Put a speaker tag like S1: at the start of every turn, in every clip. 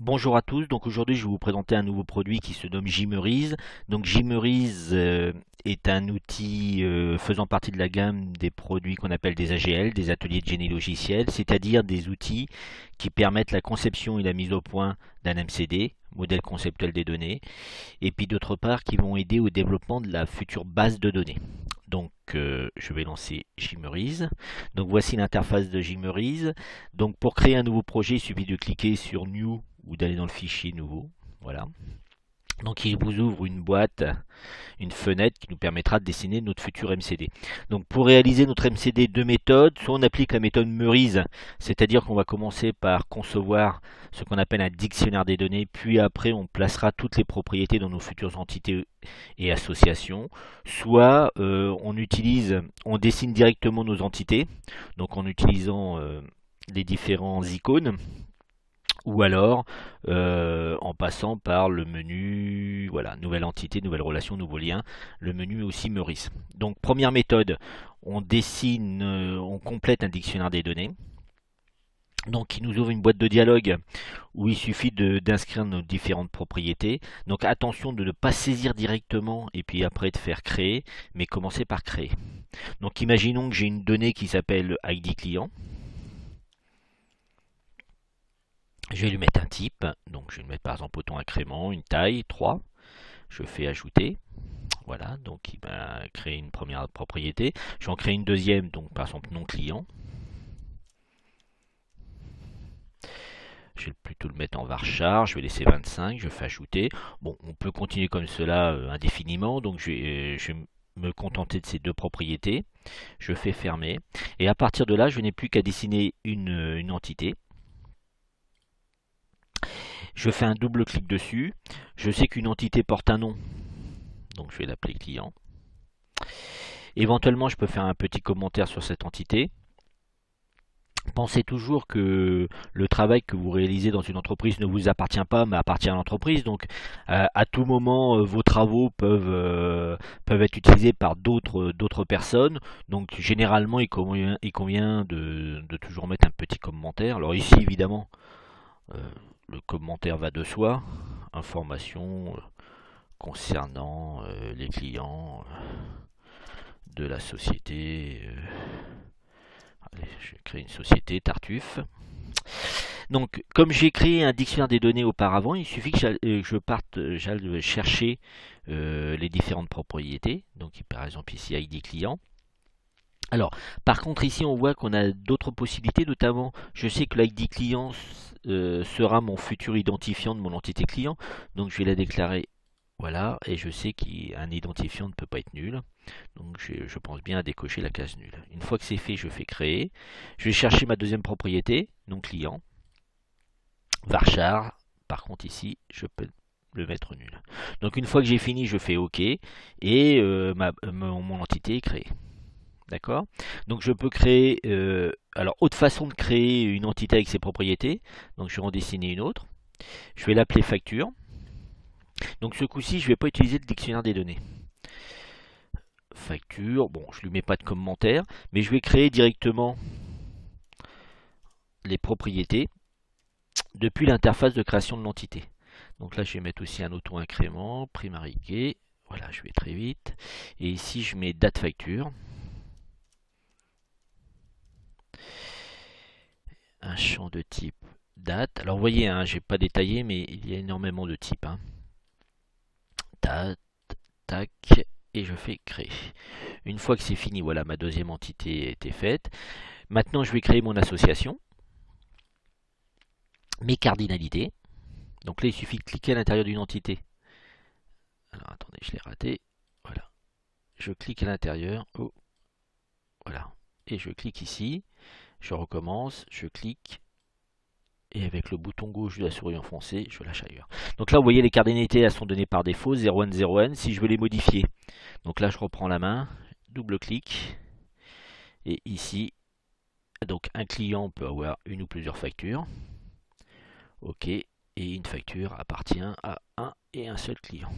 S1: Bonjour à tous, donc aujourd'hui je vais vous présenter un nouveau produit qui se nomme Gymerize. Donc Gymerize est un outil faisant partie de la gamme des produits qu'on appelle des AGL, des ateliers de génie logiciel, c'est-à-dire des outils qui permettent la conception et la mise au point d'un MCD, modèle conceptuel des données, et puis d'autre part qui vont aider au développement de la future base de données. Donc je vais lancer Gymerize. Donc voici l'interface de Gymerize. Donc pour créer un nouveau projet, il suffit de cliquer sur New ou d'aller dans le fichier nouveau. Voilà. Donc il vous ouvre une boîte, une fenêtre qui nous permettra de dessiner notre futur MCD. Donc pour réaliser notre MCD, deux méthodes. Soit on applique la méthode Meurize, c'est-à-dire qu'on va commencer par concevoir ce qu'on appelle un dictionnaire des données, puis après on placera toutes les propriétés dans nos futures entités et associations. Soit on dessine directement nos entités, donc en utilisant les différents icônes, ou alors en passant par le menu, voilà, nouvelle entité, nouvelle relation, nouveau lien, le menu aussi Meurice. Donc première méthode, on dessine, on complète un dictionnaire des données. Donc il nous ouvre une boîte de dialogue où il suffit d'inscrire nos différentes propriétés. Donc attention de ne pas saisir directement et puis après de faire créer, mais commencer par créer. Donc imaginons que j'ai une donnée qui s'appelle ID client. Je vais lui mettre un type, donc je vais lui mettre par exemple autant incrément, une taille, 3. Je fais ajouter, voilà, donc il va créer une première propriété. Je vais en créer une deuxième, donc par exemple non client. Je vais plutôt le mettre en varchar, je vais laisser 25, je fais ajouter. Bon, on peut continuer comme cela indéfiniment, donc je vais me contenter de ces deux propriétés. Je fais fermer, et à partir de là, je n'ai plus qu'à dessiner une entité. Je fais un double clic dessus. Je sais qu'une entité porte un nom, donc je vais l'appeler client. Éventuellement, je peux faire un petit commentaire sur cette entité. Pensez toujours que le travail que vous réalisez dans une entreprise ne vous appartient pas, mais appartient à l'entreprise. Donc, à tout moment, vos travaux peuvent être utilisés par d'autres personnes. Donc, généralement, il convient de toujours mettre un petit commentaire. Alors ici, évidemment, euh, le commentaire va de soi. Information concernant les clients de la société. Allez, je vais créer une société, Tartuffe. Donc, comme j'ai créé un dictionnaire des données auparavant, il suffit que je parte, j'aille chercher les différentes propriétés. Donc, par exemple, ici, ID client. Alors, par contre, ici, on voit qu'on a d'autres possibilités, notamment, je sais que l'ID client sera mon futur identifiant de mon entité client. Donc, je vais la déclarer, voilà, et je sais qu'un identifiant ne peut pas être nul. Donc, je pense bien à décocher la case nulle. Une fois que c'est fait, je fais créer. Je vais chercher ma deuxième propriété, donc client. Varchar, par contre ici, je peux le mettre nul. Donc une fois que j'ai fini, je fais OK et mon entité est créée. D'accord. Donc je peux créer, alors autre façon de créer une entité avec ses propriétés. Donc je vais en dessiner une autre. Je vais l'appeler facture. Donc ce coup-ci, je ne vais pas utiliser le dictionnaire des données. Facture, bon, je lui mets pas de commentaire, mais je vais créer directement les propriétés depuis l'interface de création de l'entité. Donc là, je vais mettre aussi un auto-incrément, primary key. Voilà, je vais très vite. Et ici, je mets date facture. Un champ de type date. Alors, vous voyez, hein, je n'ai pas détaillé, mais il y a énormément de types. Hein. Date, tac, et je fais créer. Une fois que c'est fini, voilà, ma deuxième entité était faite. Maintenant, je vais créer mon association. Mes cardinalités. Donc là, il suffit de cliquer à l'intérieur d'une entité. Alors, attendez, je l'ai raté. Voilà. Je clique à l'intérieur. Oh, voilà. Et je clique ici. Je recommence. Je clique. Et avec le bouton gauche de la souris enfoncé, je lâche ailleurs. Donc là, vous voyez, les cardinalités, elles sont données par défaut. 0N, 0N. Si je veux les modifier, donc là, je reprends la main. Double clic. Et ici, donc un client peut avoir une ou plusieurs factures. OK. Et une facture appartient à un et un seul client.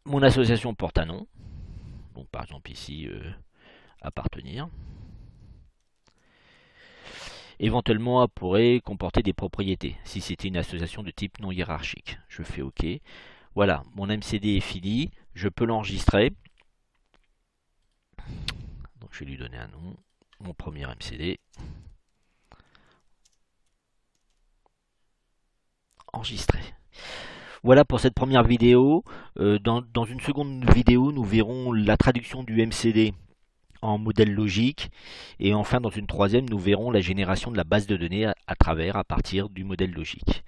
S1: Mon association porte un nom. Donc par exemple ici, appartenir. Éventuellement, elle pourrait comporter des propriétés, si c'était une association de type non hiérarchique. Je fais OK. Voilà, mon MCD est fini, je peux l'enregistrer. Donc je vais lui donner un nom, mon premier MCD. Enregistré. Voilà pour cette première vidéo. Dans une seconde vidéo, nous verrons la traduction du MCD en modèle logique. Et enfin, dans une troisième, nous verrons la génération de la base de données à partir du modèle logique.